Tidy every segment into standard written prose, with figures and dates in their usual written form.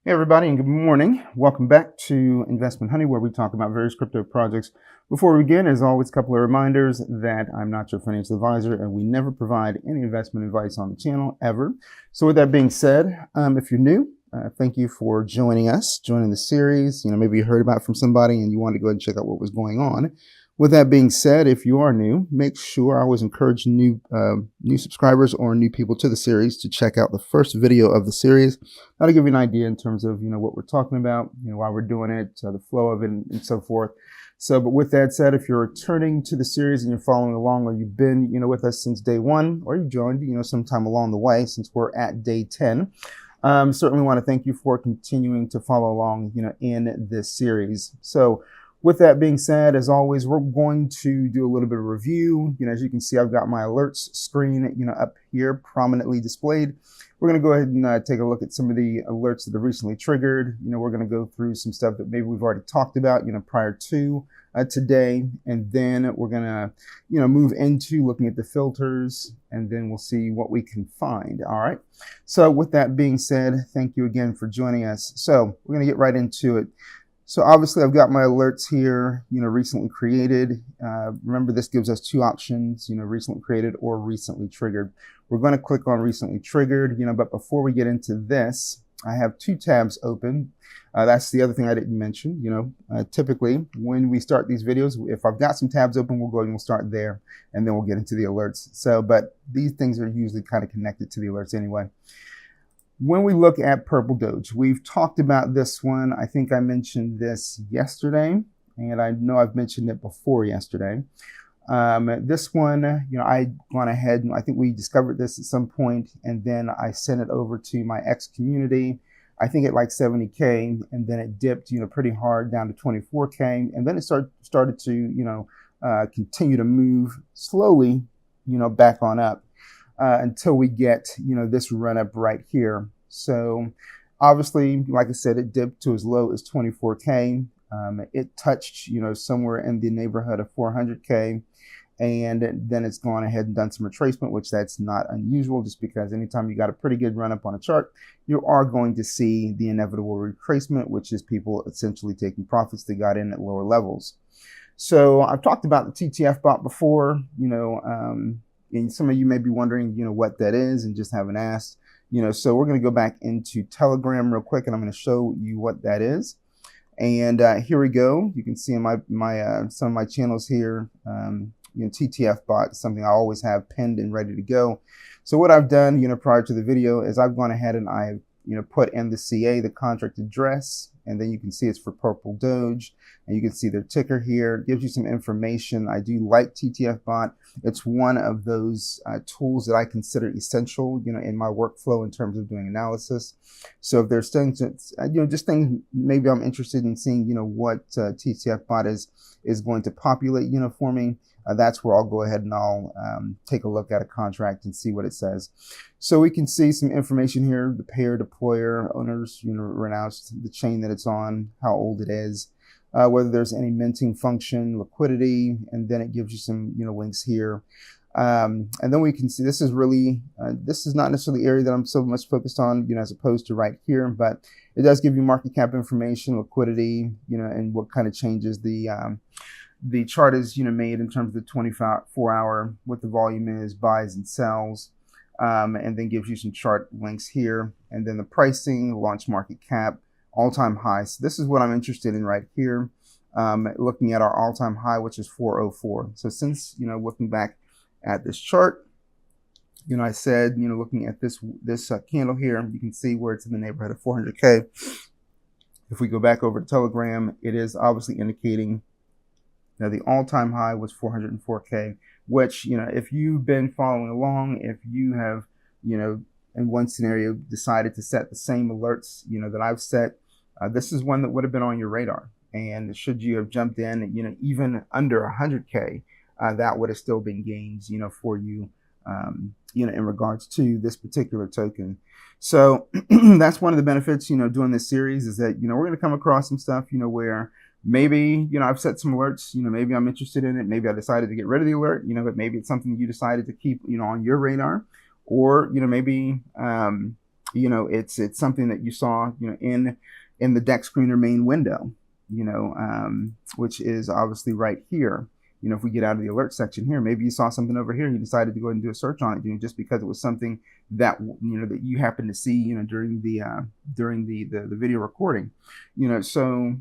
Hey everybody, and good morning. Welcome back to Investment Honey, where we talk about various crypto projects. Before we begin, as always, a couple of reminders that I'm not your financial advisor and we never provide any investment advice on the channel ever. So with that being said, if you're new, thank you for joining us, joining the series. Maybe you heard about it from somebody and you wanted to go ahead and check out what was going on. With that being said, if you are new, make sure I always encourage new subscribers or new people to the series to check out the first video of the series. That'll give you an idea in terms of what we're talking about, why we're doing it, the flow of it, and so forth. So, but with that said, if you're returning to the series and you're following along, or you've been with us since day one, or you joined sometime along the way since we're at day 10. Certainly want to thank you for continuing to follow along in this series. So with that being said, as always, we're going to do a little bit of review. As you can see, I've got my alerts screen, up here prominently displayed. We're going to go ahead and take a look at some of the alerts that have recently triggered. We're going to go through some stuff that maybe we've already talked about, prior to today. And then we're going to, move into looking at the filters, and then we'll see what we can find. All right. So with that being said, thank you again for joining us. So we're going to get right into it. So obviously I've got my alerts here, recently created. Remember, this gives us two options, recently created or recently triggered. We're going to click on recently triggered, but before we get into this, I have two tabs open. That's the other thing I didn't mention. Typically when we start these videos, if I've got some tabs open, we'll go ahead and we'll start there, and then we'll get into the alerts. So, but these things are usually kind of connected to the alerts anyway. When we look at Purple Doge, we've talked about this one. I think I mentioned this yesterday, and I know I've mentioned it before yesterday. This one, I'd gone ahead and I think we discovered this at some point, and then I sent it over to my X community, I think at like 70K, and then it dipped, pretty hard down to 24K, and then it started to, continue to move slowly, back on up. Until we get, this run up right here. So obviously, like I said, it dipped to as low as 24K. It touched, somewhere in the neighborhood of 400K. And then it's gone ahead and done some retracement, which that's not unusual, just because anytime you got a pretty good run up on a chart, you are going to see the inevitable retracement, which is people essentially taking profits they got in at lower levels. So I've talked about the TTF bot before, and some of you may be wondering, what that is and just haven't asked, so we're going to go back into Telegram real quick, and I'm going to show you what that is. And here we go. You can see in my some of my channels here, TTF bot is something I always have pinned and ready to go. So what I've done, prior to the video is I've gone ahead and I've, put in the CA, the contract address, and then you can see it's for Purple Doge, and you can see their ticker here. It gives you some information. I do like TTF bot. It's one of those tools that I consider essential, in my workflow in terms of doing analysis. So if there's things that, just things maybe I'm interested in seeing, what TTF bot is going to populate, for me. That's where I'll go ahead and I'll take a look at a contract and see what it says. So we can see some information here: the payer, deployer, owners, renounced, the chain that it's on, how old it is, whether there's any minting function, liquidity, and then it gives you some links here. And then we can see this is really this is not necessarily the area that I'm so much focused on, as opposed to right here, but it does give you market cap information, liquidity, and what kind of changes the chart is made in terms of the 24-hour, what the volume is, buys and sells, and then gives you some chart links here, and then the pricing, launch market cap, all-time high. So this is what I'm interested in right here, looking at our all-time high, which is 404. So since looking back at this chart, I said looking at this candle here, you can see where it's in the neighborhood of 400K. If we go back over to Telegram, it is obviously indicating now the all-time high was 404K, which, if you've been following along, if you have, in one scenario decided to set the same alerts, that I've set, this is one that would have been on your radar. And should you have jumped in, even under 100K, that would have still been gains, for you, in regards to this particular token. So that's one of the benefits, doing this series is that, we're going to come across some stuff, where maybe, I've set some alerts, maybe I'm interested in it. Maybe I decided to get rid of the alert, but maybe it's something you decided to keep, on your radar, or, maybe, it's something that you saw, in the Dexscreener main window, which is obviously right here. If we get out of the alert section here, maybe you saw something over here and you decided to go ahead and do a search on it, just because it was something that, that you happened to see, during the video recording, so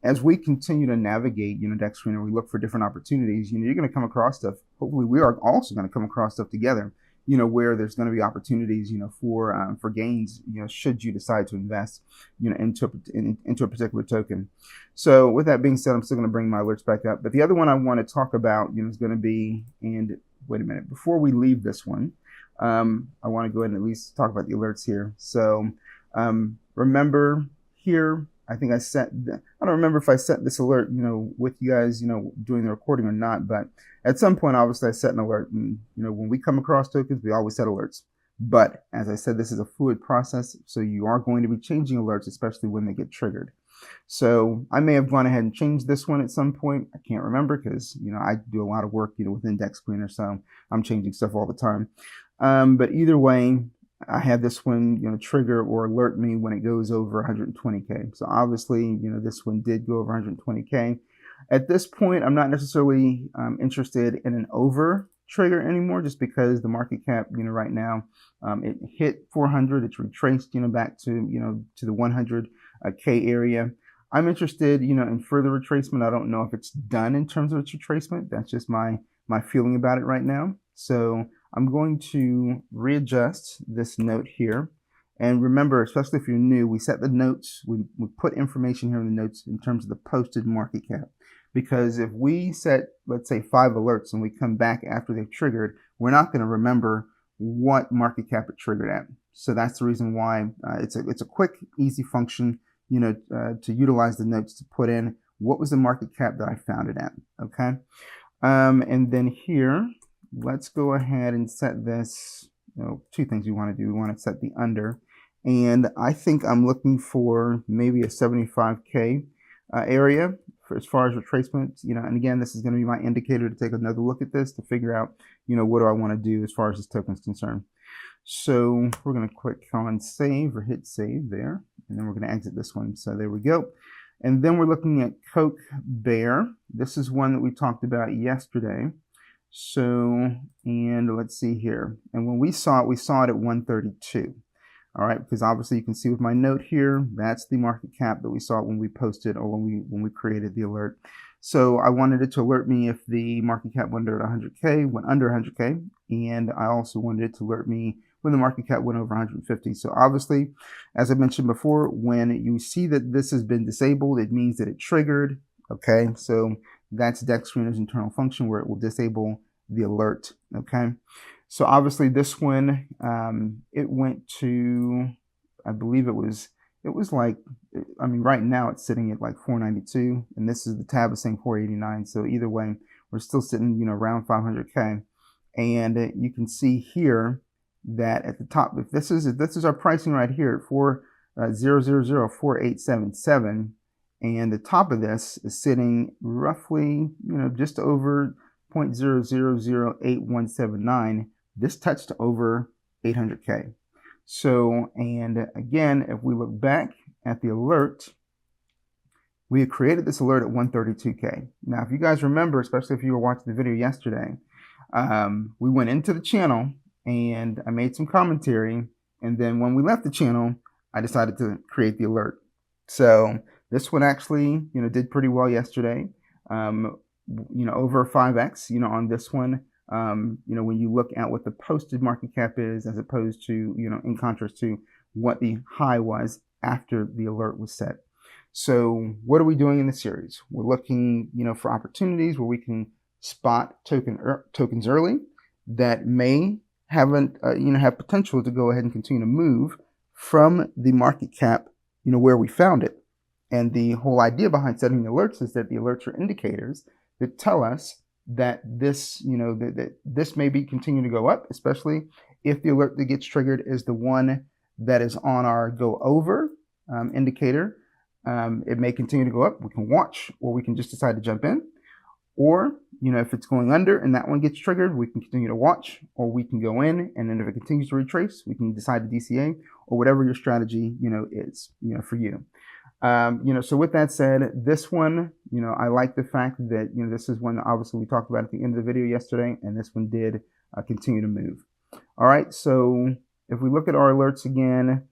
as we continue to navigate, Dexscreener, we look for different opportunities, you're going to come across stuff. Hopefully we are also going to come across stuff together, where there's going to be opportunities, for gains, should you decide to invest, into a particular token. So with that being said, I'm still going to bring my alerts back up. But the other one I want to talk about, is going to be, and wait a minute, before we leave this one, I want to go ahead and at least talk about the alerts here. So remember here, I think I don't remember if I set this alert, with you guys, doing the recording or not, but at some point, obviously I set an alert, and, when we come across tokens, we always set alerts. But as I said, this is a fluid process, so you are going to be changing alerts, especially when they get triggered. So I may have gone ahead and changed this one at some point. I can't remember because, I do a lot of work, within Dexscreener, so I'm changing stuff all the time. But either way, I had this one, trigger or alert me when it goes over 120K. So obviously, this one did go over 120K. At this point, I'm not necessarily interested in an over trigger anymore, just because the market cap, right now, it hit 400. It's retraced, back to, to the 100K area. I'm interested, in further retracement. I don't know if it's done in terms of its retracement. That's just my feeling about it right now. So I'm going to readjust this note here. And remember, especially if you're new, we set the notes, we put information here in the notes in terms of the posted market cap. Because if we set, let's say, 5 alerts and we come back after they've triggered, we're not going to remember what market cap it triggered at. So that's the reason why it's a quick, easy function, to utilize the notes to put in what was the market cap that I found it at. Okay. And then here, let's go ahead and set this, 2 things we want to do. We want to set the under, and I think I'm looking for maybe a 75K area for as far as retracement, and again, this is going to be my indicator to take another look at this to figure out, what do I want to do as far as this token is concerned. So we're going to click on save or hit save there, and then we're going to exit this one. So there we go. And then we're looking at Coke Bear. This is one that we talked about yesterday. So, and let's see here. And when we saw it at 132. All right, because obviously you can see with my note here, that's the market cap that we saw when we posted, or when we created the alert. So I wanted it to alert me if the market cap went under 100K, went under 100K, and I also wanted it to alert me when the market cap went over 150. So obviously, as I mentioned before, when you see that this has been disabled, it means that it triggered. Okay, so that's Dexscreener's internal function where it will disable the alert. Okay, so obviously this one, it went to, I believe it was like, I mean, right now it's sitting at like 492, and this is the tab is saying 489. So either way, we're still sitting, around 500K, and you can see here that at the top, if this is our pricing right here at 4,000,4877. And the top of this is sitting roughly, just over 0.000879. This touched over 800K. So, and again, if we look back at the alert, we had created this alert at 132K. Now, if you guys remember, especially if you were watching the video yesterday, we went into the channel and I made some commentary. And then when we left the channel, I decided to create the alert. So this one actually, did pretty well yesterday. Over 5x, on this one. When you look at what the posted market cap is, as opposed to, in contrast to what the high was after the alert was set. So what are we doing in this series? We're looking, for opportunities where we can spot tokens early that may have potential to go ahead and continue to move from the market cap, where we found it. And the whole idea behind setting the alerts is that the alerts are indicators that tell us that this, that this may be continuing to go up, especially if the alert that gets triggered is the one that is on our go over indicator. It may continue to go up. We can watch, or we can just decide to jump in. Or, if it's going under and that one gets triggered, we can continue to watch, or we can go in, and then if it continues to retrace, we can decide to DCA, or whatever your strategy, is, for you. So with that said, this one, I like the fact that, this is one that obviously we talked about at the end of the video yesterday, and this one did continue to move. All right, so if we look at our alerts again,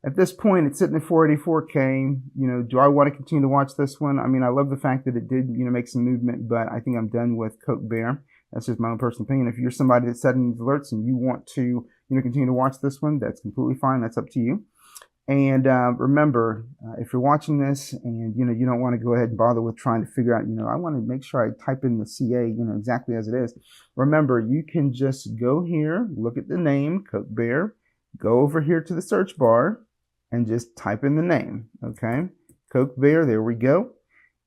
at this point, it's sitting at 484K. Do I want to continue to watch this one? I mean, I love the fact that it did, make some movement, but I think I'm done with Coke Bear. That's just my own personal opinion. If you're somebody that's setting these alerts and you want to, continue to watch this one, that's completely fine. That's up to you. And remember, if you're watching this and, you don't want to go ahead and bother with trying to figure out, I want to make sure I type in the CA, exactly as it is. Remember, you can just go here, look at the name, Coke Bear, go over here to the search bar and just type in the name, okay? Coke Bear, there we go.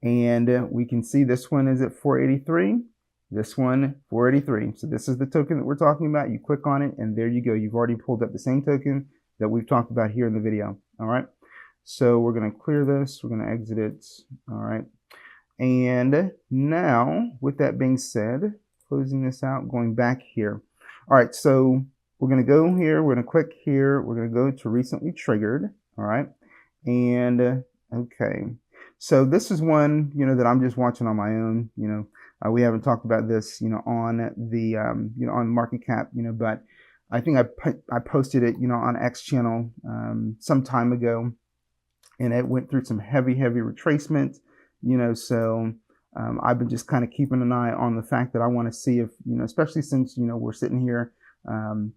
And we can see this one is at 483, this one 483. So this is the token that we're talking about. You click on it and there you go. You've already pulled up the same token that we've talked about here in the video, all right? So we're gonna clear this, we're gonna exit it, all right? And now, with that being said, closing this out, going back here. All right, so we're going to go here, we're going to click here, we're going to go to recently triggered, all right? And okay, so this is one, that I'm just watching on my own, we haven't talked about this, on the, on market cap, but I think I posted it, on X channel some time ago, and it went through some heavy retracement, so I've been just kind of keeping an eye on the fact that I want to see if, especially since, we're sitting here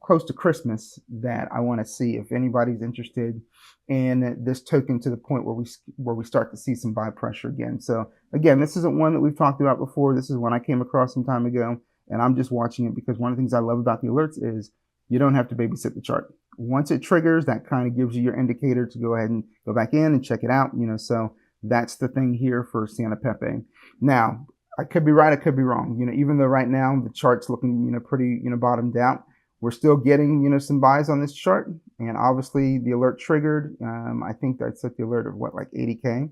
close to Christmas, that I want to see if anybody's interested in this token to the point where we start to see some buy pressure again. So again, this isn't one that we've talked about before. This is one I came across some time ago, and I'm just watching it because one of the things I love about the alerts is you don't have to babysit the chart. Once it triggers, that kind of gives you your indicator to go ahead and go back in and check it out, so that's the thing here for Santa Pepe. Now, I could be right, I could be wrong. Even though right now the chart's looking, pretty, bottomed out, we're still getting, some buys on this chart. And obviously the alert triggered. I think I set the alert of like 80K.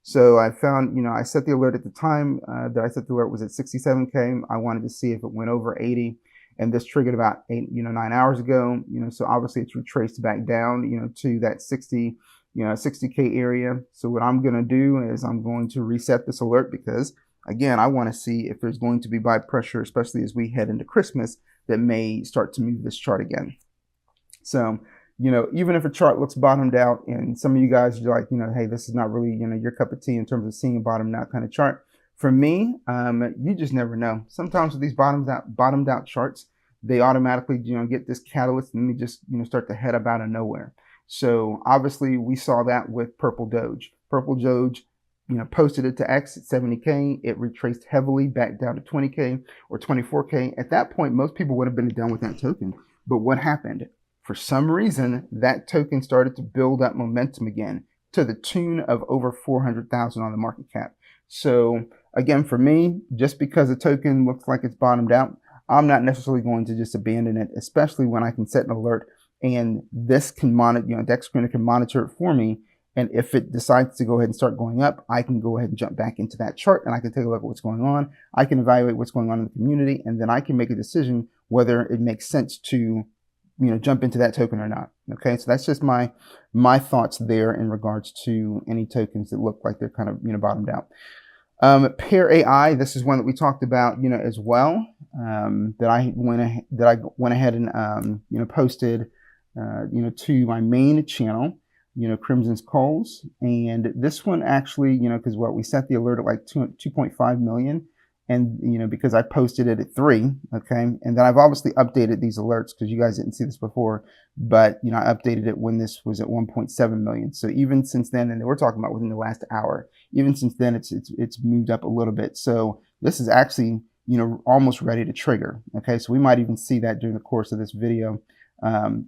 So I found, I set the alert at the time that I set the alert was at 67K. I wanted to see if it went over 80. And this triggered about 9 hours ago, so obviously it's retraced back down, to that 60K area. So what I'm going to do is I'm going to reset this alert because, again, I want to see if there's going to be buy pressure, especially as we head into Christmas, that may start to move this chart again. So, even if a chart looks bottomed out and some of you guys are like, hey, this is not really, your cup of tea in terms of seeing a bottomed out kind of chart. For me, you just never know. Sometimes with these bottomed out charts, they automatically, get this catalyst and they just, start to head up out of nowhere. So obviously we saw that with Purple Doge. Purple Doge, posted it to X at 70K. It retraced heavily back down to 20K or 24K. At that point, most people would have been done with that token. But what happened? For some reason, that token started to build up momentum again to the tune of over 400,000 on the market cap. So again, for me, just because a token looks like it's bottomed out, I'm not necessarily going to just abandon it, especially when I can set an alert and this can monitor, Dexscreener can monitor it for me. And if it decides to go ahead and start going up, I can go ahead and jump back into that chart and I can take a look at what's going on. I can evaluate what's going on in the community, and then I can make a decision whether it makes sense to, jump into that token or not. Okay, so that's just my thoughts there in regards to any tokens that look like they're kind of, bottomed out. Pair AI, this is one that we talked about, as well, that I went ahead and, posted, to my main channel, Crimson's Calls. And this one actually, because we set the alert at like 2.5 million. And, because I posted it at 3, okay. And then I've obviously updated these alerts because you guys didn't see this before, but, I updated it when this was at 1.7 million. So even since then, and we're talking about within the last hour, even since then, it's moved up a little bit. So this is actually, almost ready to trigger. Okay. So we might even see that during the course of this video,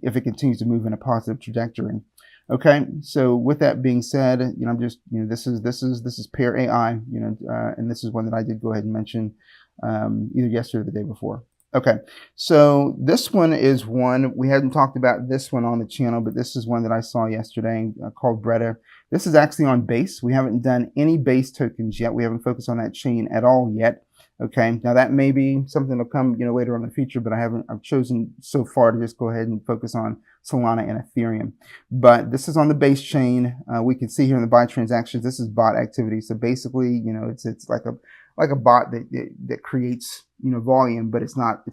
if it continues to move in a positive trajectory. Okay, so with that being said, I'm just, this is Pair AI, and this is one that I did go ahead and mention either yesterday or the day before. Okay, so this one is one we hadn't talked about this one on the channel, but this is one that I saw yesterday called Bretta. This is actually on base. We haven't done any base tokens yet. We haven't focused on that chain at all yet. Okay, now that may be something that'll come, later on in the future, but I've chosen so far to just go ahead and focus on Solana and Ethereum. But this is on the base chain. We can see here in the buy transactions, this is bot activity. So basically, it's like a bot that creates, volume, but it's not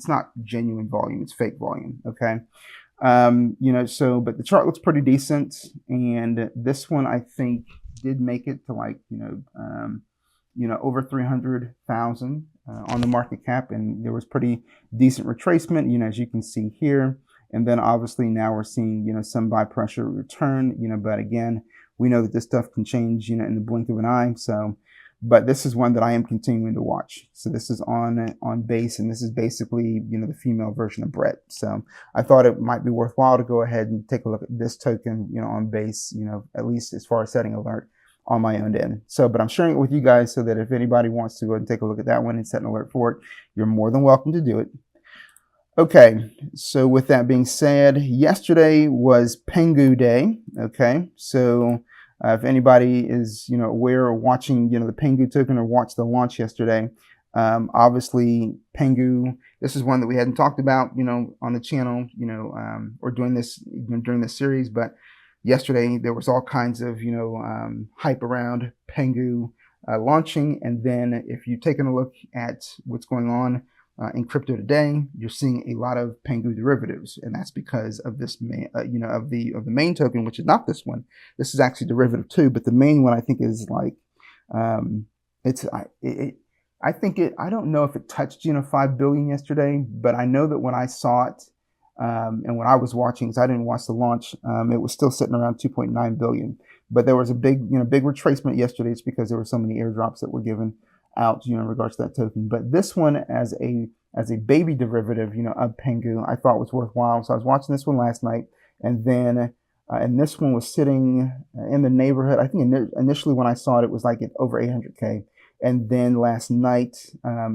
genuine volume. It's fake volume. Okay. But the chart looks pretty decent. And this one, I think, did make it to like, over 300,000 on the market cap. And there was pretty decent retracement, as you can see here. And then obviously now we're seeing, some buy pressure return, but again, we know that this stuff can change, in the blink of an eye. So, but this is one that I am continuing to watch. So this is on base, and this is basically, the female version of Brett. So I thought it might be worthwhile to go ahead and take a look at this token, on base, at least as far as setting alert on my own end. So, but I'm sharing it with you guys so that if anybody wants to go ahead and take a look at that one and set an alert for it, you're more than welcome to do it. Okay, so with that being said, yesterday was Pengu Day. Okay, so if anybody is, aware or watching, the Pengu token or watched the launch yesterday, obviously Pengu, this is one that we hadn't talked about, on the channel, or during this series, but yesterday there was all kinds of, hype around Pengu launching. And then if you've taken a look at what's going on in crypto today, you're seeing a lot of Pengu derivatives, and that's because of this main, of the main token, which is not this one. This is actually derivative too, but the main one I think is like, I don't know if it touched 5 billion yesterday, but I know that when I saw it and when I was watching, because I didn't watch the launch, it was still sitting around 2.9 billion. But there was a big retracement yesterday. It's because there were so many airdrops that were given out, in regards to that token. But this one as a baby derivative, of Pengu, I thought was worthwhile. So I was watching this one last night, and then and this one was sitting in the neighborhood. I think initially when I saw it, it was like at over 800K, and then last night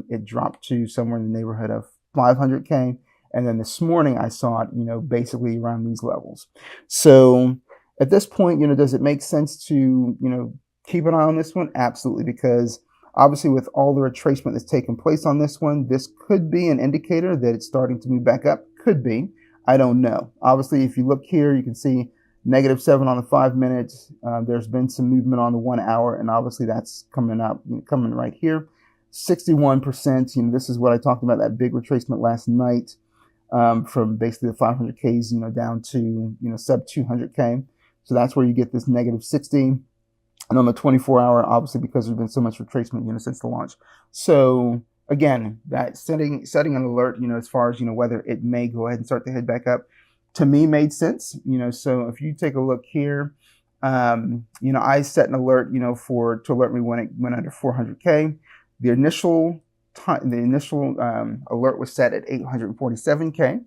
it dropped to somewhere in the neighborhood of 500K, and then this morning I saw it, basically around these levels. So at this point, does it make sense to keep an eye on this one? Absolutely, because obviously, with all the retracement that's taken place on this one, this could be an indicator that it's starting to move back up. Could be. I don't know. Obviously, if you look here, you can see -7 on the 5 minutes. There's been some movement on the 1 hour, and obviously that's coming up, coming right here. 61%. This is what I talked about, that big retracement last night, from basically the 500Ks, down to sub 200K. So that's where you get this -60. And on the 24-hour, obviously, because there's been so much retracement, since the launch. So again, that setting an alert, as far as, whether it may go ahead and start to head back up, to me made sense. So if you take a look here, I set an alert, to alert me when it went under 400K. The initial alert was set at 847K.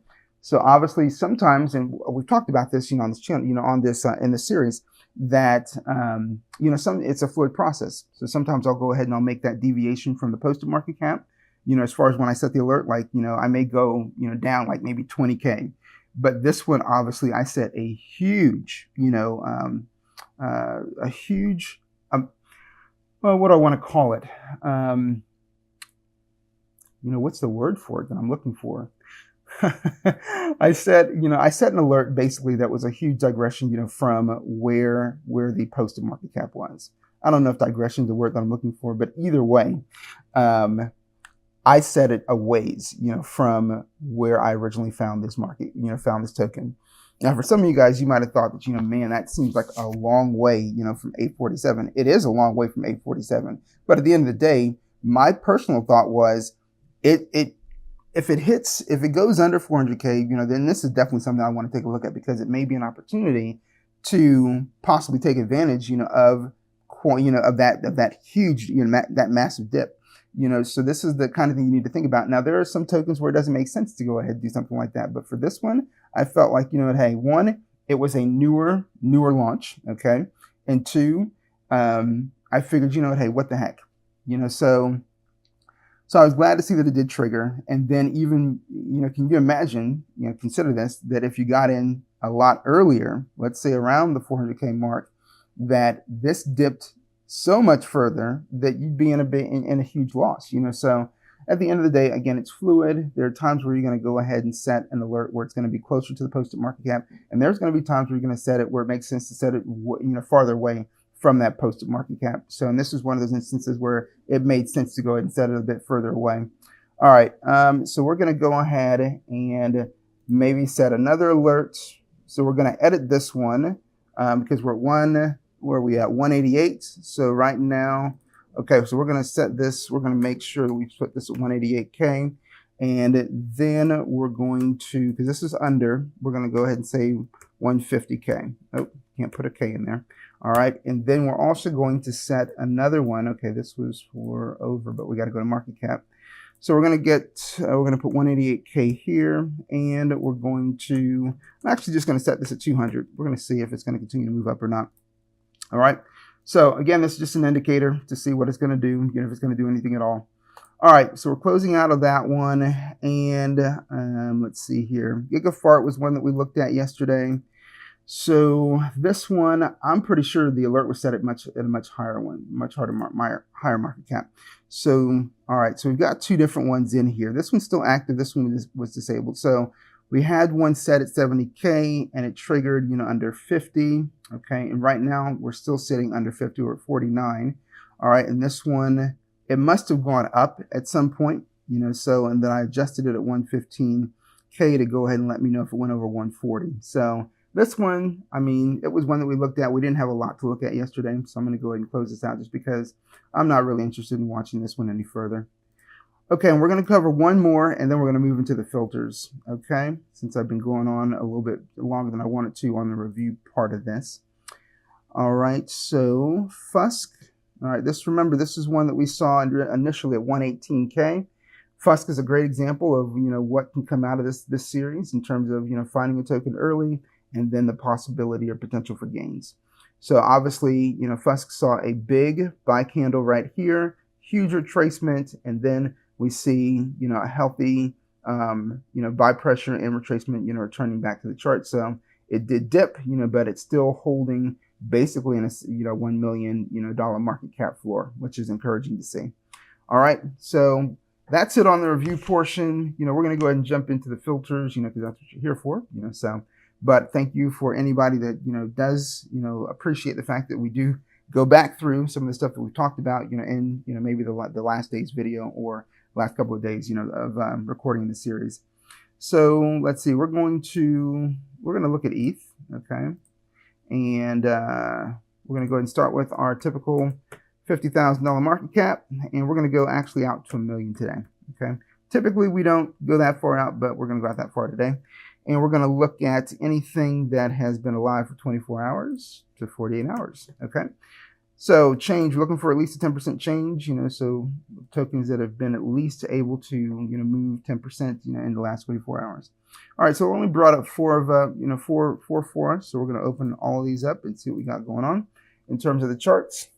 So obviously, sometimes, and we've talked about this, on this channel, on this in the series, that it's a fluid process. So sometimes I'll go ahead and I'll make that deviation from the posted market cap. As far as when I set the alert, like I may go down like maybe 20K. But this one, obviously, I set a huge, well, what do I want to call it? What's the word for it that I'm looking for? I set an alert basically that was a huge digression, from where the posted market cap was. I don't know if digression is the word that I'm looking for, but either way, I set it a ways, from where I originally found this market, found this token. Now, for some of you guys, you might have thought that, man, that seems like a long way, from 847. It is a long way from 847. But at the end of the day, my personal thought was if it goes under 400K, then this is definitely something I want to take a look at, because it may be an opportunity to possibly take advantage, of that huge, that massive dip. So this is the kind of thing you need to think about. Now, there are some tokens where it doesn't make sense to go ahead and do something like that. But for this one, I felt like, hey, one, it was a newer launch. Okay. And two, I figured, hey, what the heck, So I was glad to see that it did trigger. And then even, can you imagine, consider this, that if you got in a lot earlier, let's say around the 400K mark, that this dipped so much further that you'd be in a huge loss, So at the end of the day, again, it's fluid. There are times where you're going to go ahead and set an alert where it's going to be closer to the posted market cap. And there's going to be times where you're going to set it where it makes sense to set it, farther away from that posted market cap. So, and this is one of those instances where it made sense to go ahead and set it a bit further away. All right. So we're going to go ahead and maybe set another alert. So we're going to edit this one because we're at where are we at? 188. So right now, okay, so we're going to set this. We're going to make sure that we put this at 188K. And then we're going to, because this is under, we're going to go ahead and say 150K. Oh, can't put a K in there. All right. And then we're also going to set another one. Okay, this was for over, but we got to go to market cap. So we're going to put 188K here. And we're going to, I'm actually just going to set this at 200. We're going to see if it's going to continue to move up or not. All right. So again, this is just an indicator to see what it's going to do, if it's going to do anything at all. All right. So we're closing out of that one. And let's see here. Gigafart was one that we looked at yesterday. So this one, I'm pretty sure the alert was set at a much higher one, higher market cap. So, all right. So we've got two different ones in here. This one's still active. This one was disabled. So we had one set at 70K and it triggered, under 50. Okay. And right now we're still sitting under 50. We're at 49. All right. And this one, it must have gone up at some point, so, and then I adjusted it at 115K to go ahead and let me know if it went over 140. So this one, I mean, it was one that we looked at. We didn't have a lot to look at yesterday. So I'm going to go ahead and close this out just because I'm not really interested in watching this one any further. Okay, and we're going to cover one more, and then we're going to move into the filters, okay? Since I've been going on a little bit longer than I wanted to on the review part of this. All right, so Fusk. All right, remember, this is one that we saw initially at 118K. Fusk is a great example of, what can come out of this series in terms of, finding a token early and then the possibility or potential for gains. So obviously, Fusk saw a big buy candle right here, huge retracement, and then we see, a healthy, buy pressure and retracement, returning back to the chart. So it did dip, but it's still holding basically in a, $1 million, dollar market cap floor, which is encouraging to see. All right. So that's it on the review portion. We're going to go ahead and jump into the filters, because that's what you're here for, so, but thank you for anybody that, does, appreciate the fact that we do go back through some of the stuff that we've talked about, in, maybe the last day's video or last couple of days, of recording the series. So let's see, we're going to look at ETH, okay? And we're going to go ahead and start with our typical $50,000 market cap, and we're going to go actually out to $1 million today, okay? Typically, we don't go that far out, but we're going to go out that far today. And we're going to look at anything that has been alive for 24 hours to 48 hours, okay? So change, we're looking for at least a 10% change, so tokens that have been at least able to, move 10%, in the last 24 hours. All right, so we only brought up four for us. So we're going to open all of these up and see what we got going on in terms of the charts.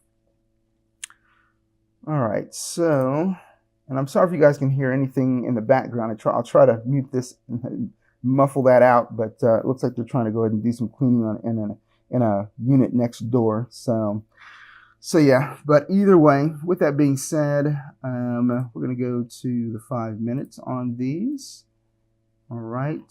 All right, so, and I'm sorry if you guys can hear anything in the background. I'll try to mute this and muffle that out, but it looks like they're trying to go ahead and do some cleaning in a unit next door. So yeah, but either way, with that being said, we're going to go to the 5 minutes on these. All right.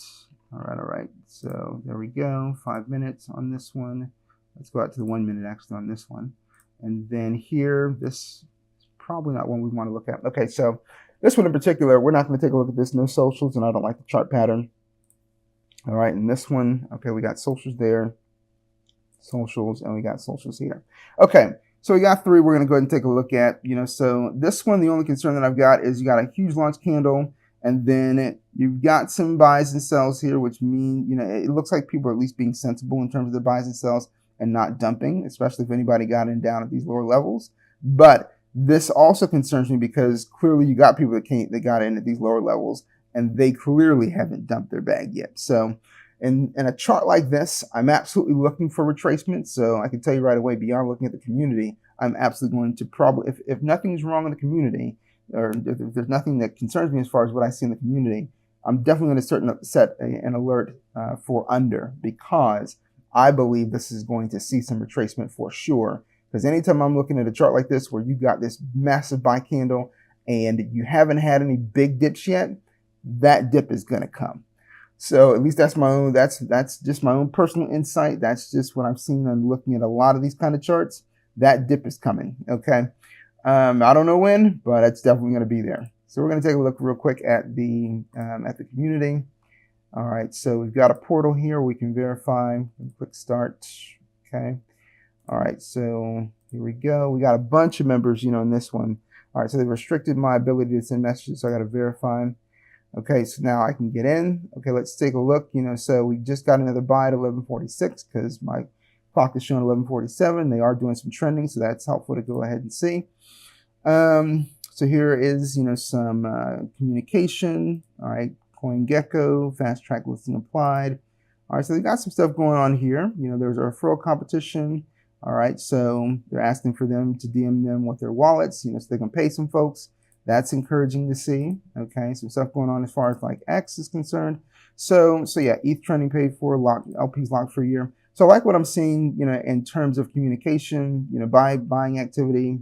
So there we go. 5 minutes on this one. Let's go out to the 1 minute actually on this one. And then here, this is probably not one we want to look at. Okay, so this one in particular, we're not going to take a look at this. No socials, and I don't like the chart pattern. All right, and this one, okay, we got socials there, socials, and we got socials here. Okay. So we got three we're going to go ahead and take a look at, so this one, the only concern that I've got is you got a huge launch candle, and then you've got some buys and sells here, which mean, it looks like people are at least being sensible in terms of their buys and sells and not dumping, especially if anybody got in down at these lower levels. But this also concerns me because clearly you got people that got in at these lower levels, and they clearly haven't dumped their bag yet. So in a chart like this, I'm absolutely looking for retracement. So I can tell you right away, beyond looking at the community, I'm absolutely going to probably, if nothing's wrong in the community, or if there's nothing that concerns me as far as what I see in the community, I'm definitely going to set an alert for under, because I believe this is going to see some retracement for sure. Because anytime I'm looking at a chart like this where you got this massive buy candle and you haven't had any big dips yet, that dip is going to come. So at least that's my own, that's just my own personal insight. That's just what I'm seeing on looking at a lot of these kind of charts. That dip is coming. Okay. I don't know when, but it's definitely going to be there. So we're going to take a look real quick at the community. All right. So we've got a portal here. We can verify. Click start. Okay. All right. So here we go. We got a bunch of members, in this one. All right. So they restricted my ability to send messages. So I got to verify. Okay, so now I can get in. Okay, let's take a look. So we just got another buy at 1146 because my clock is showing 1147. They are doing some trending, so that's helpful to go ahead and see. So here is, some communication. All right, CoinGecko, fast track listing applied. All right, so they got some stuff going on here. There's a referral competition. All right, so they're asking for them to DM them with their wallets, so they can pay some folks. That's encouraging to see. Okay, some stuff going on as far as like X is concerned. So yeah, ETH trending paid for, LPs locked for a year. So I like what I'm seeing, in terms of communication, buying activity,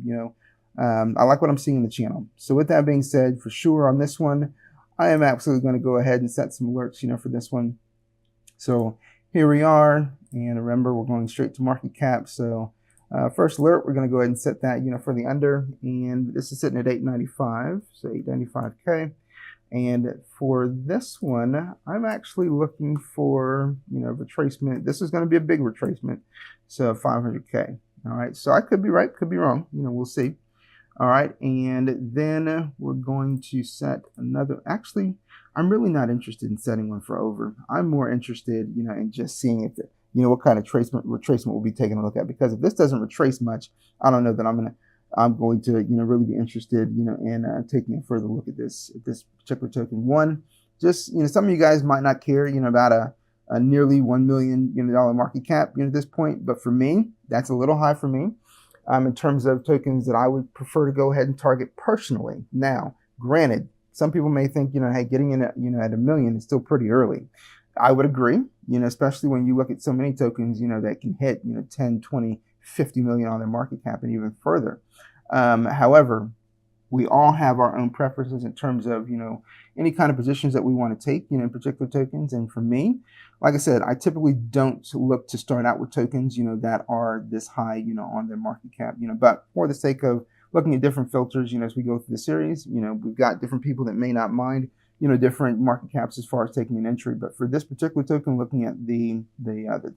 I like what I'm seeing in the channel. So with that being said, for sure on this one, I am absolutely going to go ahead and set some alerts, for this one. So here we are, and remember we're going straight to market cap. So first alert, we're going to go ahead and set that, for the under, and this is sitting at 895, so 895K. And for this one, I'm actually looking for, retracement. This is going to be a big retracement, so 500K. All right, so I could be right, could be wrong, we'll see. All right, and then we're going to set another, actually, I'm really not interested in setting one for over. I'm more interested, in just seeing if what kind of retracement we'll be taking a look at. Because if this doesn't retrace much, I don't know that I'm going to really be interested in taking a further look at this particular token. One, just some of you guys might not care about a nearly $1 million dollar market cap at this point, but for me, that's a little high for me in terms of tokens that I would prefer to go ahead and target personally. Now, granted, some people may think hey, getting in at at $1 million is still pretty early. I would agree, especially when you look at so many tokens, that can hit, 10, 20, 50 million on their market cap and even further. However, we all have our own preferences in terms of, any kind of positions that we want to take, in particular tokens. And for me, like I said, I typically don't look to start out with tokens, that are this high, on their market cap, but for the sake of looking at different filters, as we go through the series, we've got different people that may not mind different market caps as far as taking an entry. But for this particular token, looking at the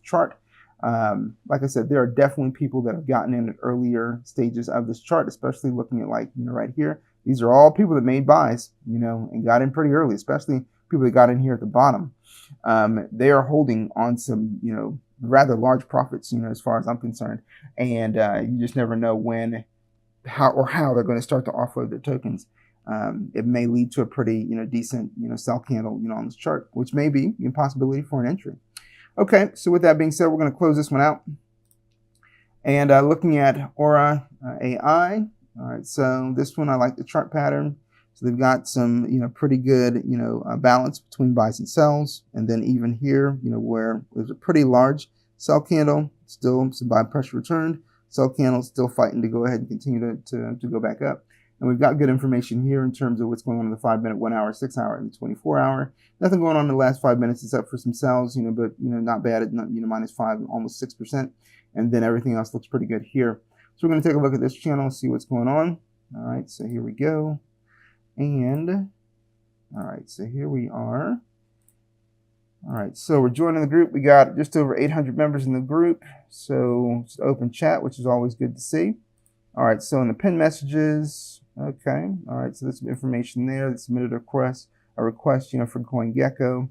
chart, like I said, there are definitely people that have gotten in at earlier stages of this chart, especially looking at right here. These are all people that made buys, and got in pretty early, especially people that got in here at the bottom. They are holding on some, rather large profits, as far as I'm concerned. And you just never know when, how they're going to start to offload their tokens. It may lead to a pretty, decent, sell candle, on this chart, which may be a possibility for an entry. Okay, so with that being said, we're going to close this one out. And looking at Aura AI. All right, so this one, I like the chart pattern. So they've got some, pretty good, balance between buys and sells. And then even here, where there's a pretty large sell candle, still some buy pressure returned. Sell candle still fighting to go ahead and continue to go back up. And we've got good information here in terms of what's going on in the 5-minute, 1 hour, 6 hour, and the 24 hour. Nothing going on in the last 5 minutes except for some sells, but not bad at -5, almost 6%. And then everything else looks pretty good here. So we're going to take a look at this channel, see what's going on. All right, so here we go. And all right, so here we are. All right, so we're joining the group. We got just over 800 members in the group. So it's an open chat, which is always good to see. All right, so in the pinned messages, okay. All right, so there's some information there. They submitted a request, for CoinGecko.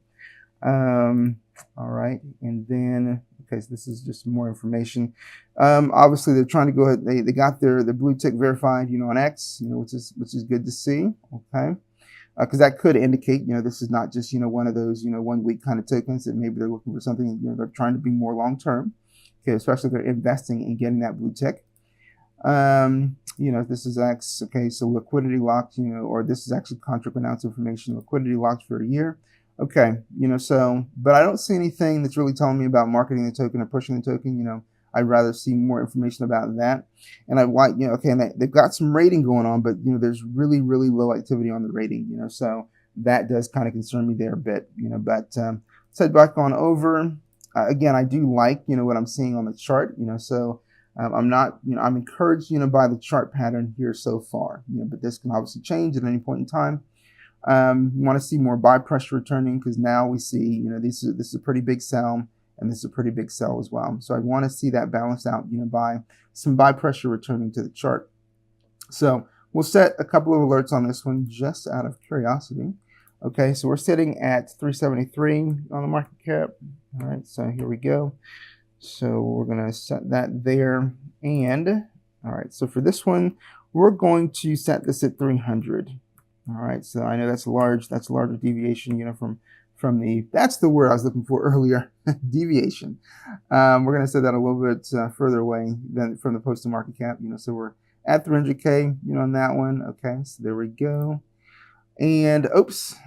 All right, and then, okay, so this is just more information. Obviously, they're trying to go ahead. They got their blue tick verified, on X, which is good to see. Okay, because that could indicate, this is not just one of those 1 week kind of tokens that maybe they're looking for something. They're trying to be more long term. Okay, especially if they're investing in getting that blue tick. You know, this is X. Okay, so liquidity locked, you know, or this is actually contract announced information, liquidity locked for a year. Okay, you know, so, but I don't see anything that's really telling me about marketing the token or pushing the token. You know, I'd rather see more information about that. And I like, you know, okay, and they've got some rating going on, but, you know, there's really, really low activity on the rating, you know, so that does kind of concern me there a bit, you know, but so back on over, again, I do like, you know, what I'm seeing on the chart, you know, so I'm not, you know, I'm encouraged, you know, by the chart pattern here so far, you know, but this can obviously change at any point in time. You want to see more buy pressure returning because now we see, you know, this is a pretty big sell and this is a pretty big sell as well. So I want to see that balanced out, you know, by some buy pressure returning to the chart. So we'll set a couple of alerts on this one just out of curiosity. Okay, so we're sitting at 373 on the market cap. All right, so here we go. So we're going to set that there. And all right, so for this one, we're going to set this at 300. All right, so I know that's a larger deviation, you know, from the, that's the word I was looking for earlier, deviation. We're going to set that a little bit further away than from the posted market cap, you know, so we're at 300K, you know, on that one. Okay, so there we go. And oops,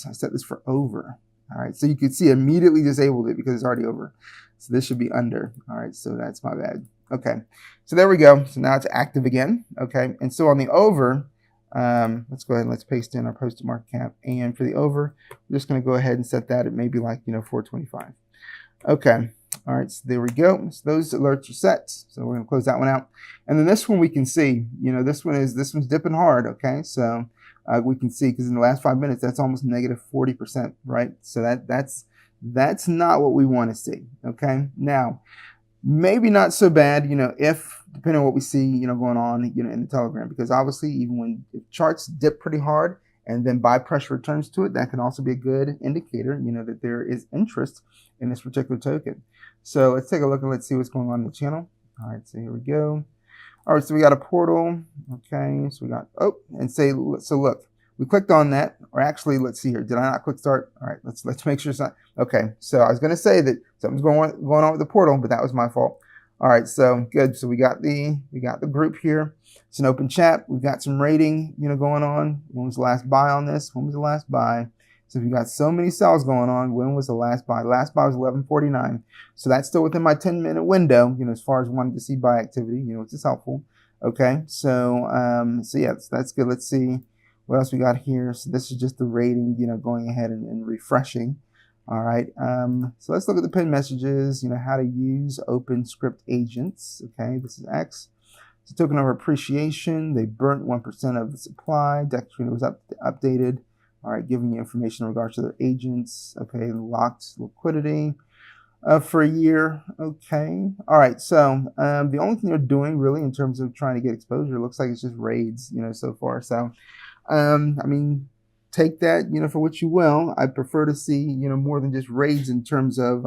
I set this for over. All right, so you could see immediately disabled it because it's already over. So this should be under. All right, so that's my bad. Okay, so there we go. So now it's active again. Okay, and so on the over, let's go ahead and let's paste in our posted market cap. And for the over, we're just going to go ahead and set that at maybe like, you know, 425. Okay. All right. So there we go. So those alerts are set. So we're going to close that one out. And then this one we can see, you know, this one's dipping hard. Okay. So we can see because in the last 5 minutes, that's almost negative 40%, right? So that's not what we want to see. Okay. Now, maybe not so bad, you know, if depending on what we see, you know, going on, you know, in the Telegram, because obviously even when charts dip pretty hard and then buy pressure returns to it, that can also be a good indicator, you know, that there is interest in this particular token. So let's take a look and let's see what's going on in the channel. All right, so here we go. All right, so we got a portal. Okay, so we got, oh, and say, so look, we clicked on that, or actually, let's see here. Did I not click start? All right, let's make sure it's not. Okay, so I was going to say that something's going on with the portal, but that was my fault. All right, so good. So we got the group here. It's an open chat. We've got some rating, you know, going on. When was the last buy on this? When was the last buy? So if you got so many sells going on, when was the last buy? Last buy was 11:49. So that's still within my 10-minute window, you know, as far as wanting to see buy activity, you know, which is helpful. Okay, so so yeah, that's good. Let's see what else we got here. So this is just the rating, you know, going ahead and refreshing. All right, so let's look at the pin messages, you know, how to use open script agents. Okay, this is X. It's a token of appreciation. They burnt 1% of the supply. Dexscreener was updated. All right, giving you information in regards to their agents. Okay, locked liquidity for a year. Okay, all right, so the only thing they're doing really in terms of trying to get exposure looks like it's just raids, you know, so far. So, I mean, take that, you know, for what you will. I prefer to see, you know, more than just raids in terms of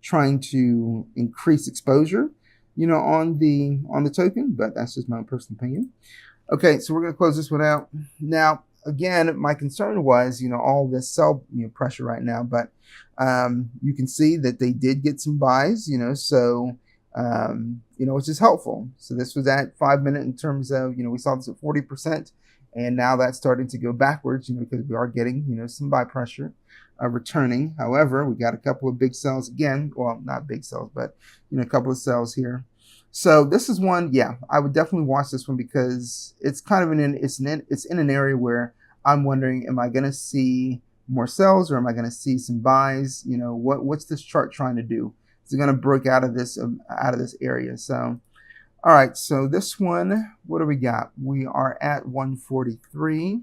trying to increase exposure, you know, on the token, but that's just my own personal opinion. Okay, so we're going to close this one out. Now, again, my concern was, you know, all this sell, you know, pressure right now, but you can see that they did get some buys, you know, so, you know, which is helpful. So this was at 5 minute in terms of, you know, we saw this at 40%. And now that's starting to go backwards, you know, because we are getting, you know, some buy pressure returning. However, we got a couple of big sells again. Well, not big sells, but, you know, a couple of sells here. So this is one, yeah, I would definitely watch this one because it's kind of it's in an area where I'm wondering, am I going to see more sells or am I going to see some buys? You know, what's this chart trying to do? Is it going to break out of this area? So. All right, so this one, what do we got? We are at 143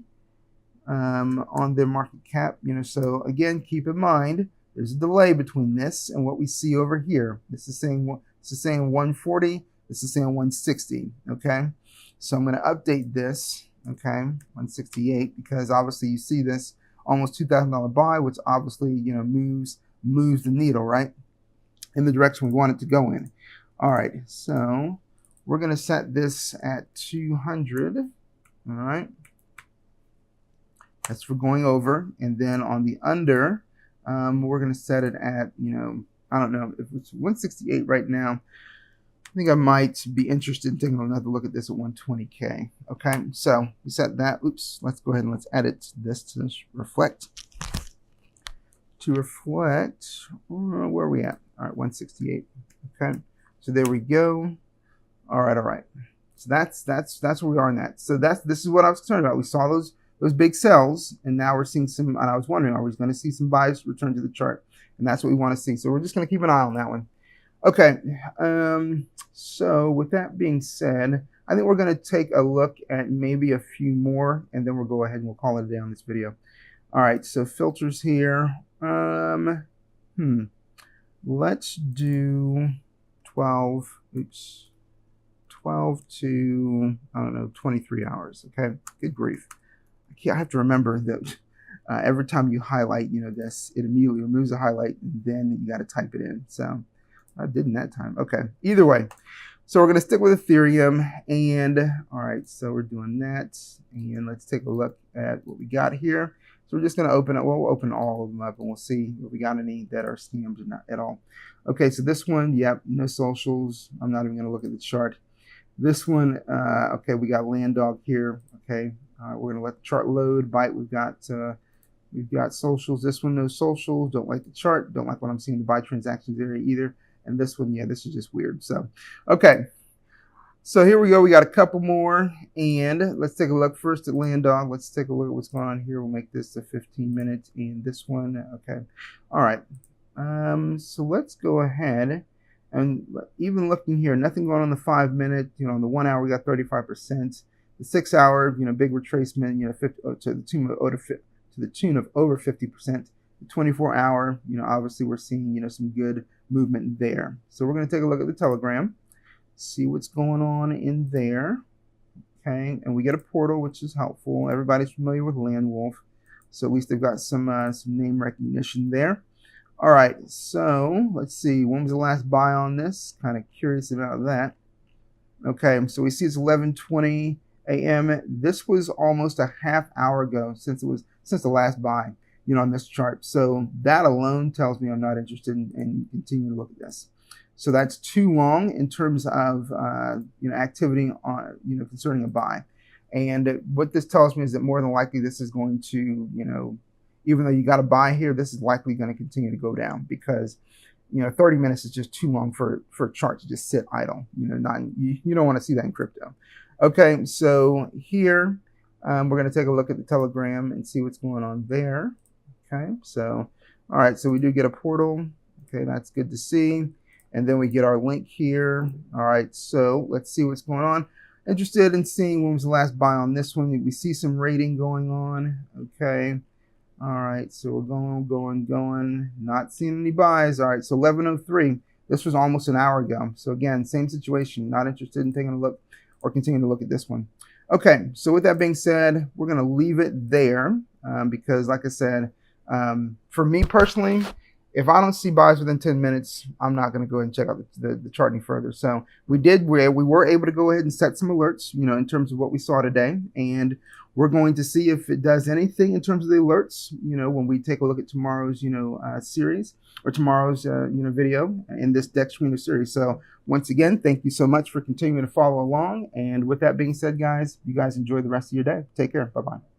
on the market cap. You know, so again, keep in mind there's a delay between this and what we see over here. This is saying 140. This is saying 160. Okay, so I'm going to update this. Okay, 168 because obviously you see this almost $2,000 buy, which obviously, you know, moves the needle right in the direction we want it to go in. All right, so. We're going to set this at 200, all right? That's for going over. And then on the under, we're going to set it at, you know, I don't know, if it's 168 right now. I think I might be interested in taking another look at this at 120K. Okay, so we set that. Oops, let's go ahead and let's edit this to reflect. To reflect, where are we at? All right, 168. Okay, so there we go. All right. So that's where we are in that. So this is what I was concerned about. We saw those big sells, and now we're seeing some. And I was wondering, are we going to see some buys return to the chart? And that's what we want to see. So we're just going to keep an eye on that one. Okay. So with that being said, I think we're going to take a look at maybe a few more, and then we'll go ahead and we'll call it a day on this video. All right. So filters here. Let's do 12. Oops. 12 to, I don't know, 23 hours. Okay, good grief. I have to remember that every time you highlight, this, it immediately removes the highlight, and then you got to type it in. So I didn't that time. Okay, either way. So we're going to stick with Ethereum, and all right, so we're doing that, and let's take a look at what we got here. So we're just going to open it. Well, we'll open all of them up, and we'll see if we got any that are scams or not at all. Okay, so this one, yep, no socials. I'm not even going to look at the chart. This one, okay, we got Land Dog here. Okay, we're gonna let the chart load. Byte, we've got socials. This one, no socials. Don't like the chart. Don't like what I'm seeing in the buy transactions area either. And this one, yeah, this is just weird. So, okay, so here we go. We got a couple more, and let's take a look first at Land Dog. Let's take a look at what's going on here. We'll make this to 15 minutes. And this one, okay, all right. So let's go ahead. And even looking here, nothing going on the 5 minute. On the 1 hour, we got 35%. The 6 hour, big retracement. 50, to the tune of over 50%. The 24 hour, obviously we're seeing some good movement there. So we're going to take a look at the Telegram, see what's going on in there. Okay, and we get a portal, which is helpful. Everybody's familiar with Landwolf, so at least they've got some name recognition there. All right, so let's see. When was the last buy on this? Kind of curious about that. Okay, so we see it's 11:20 a.m. This was almost a half hour ago since the last buy, on this chart. So that alone tells me I'm not interested in continuing to look at this. So that's too long in terms of activity on concerning a buy. And what this tells me is that more than likely this is going to even though you got to buy here, this is likely going to continue to go down because, 30 minutes is just too long for a chart to just sit idle. You don't want to see that in crypto. Okay, so here we're going to take a look at the Telegram and see what's going on there. Okay, so all right, so we do get a portal. Okay, that's good to see. And then we get our link here. All right, so let's see what's going on. Interested in seeing when was the last buy on this one. We see some rating going on. Okay. All right, so we're going, not seeing any buys. All right, so 11:03. This was almost an hour ago. So again, same situation. Not interested in taking a look or continuing to look at this one. Okay, so with that being said, we're going to leave it there because, like I said, for me personally, if I don't see buys within 10 minutes, I'm not going to go ahead and check out the chart any further. So we were able to go ahead and set some alerts, in terms of what we saw today. And we're going to see if it does anything in terms of the alerts, when we take a look at tomorrow's, series or tomorrow's, video in this Dexscreener series. So once again, thank you so much for continuing to follow along. And with that being said, guys, you guys enjoy the rest of your day. Take care. Bye-bye.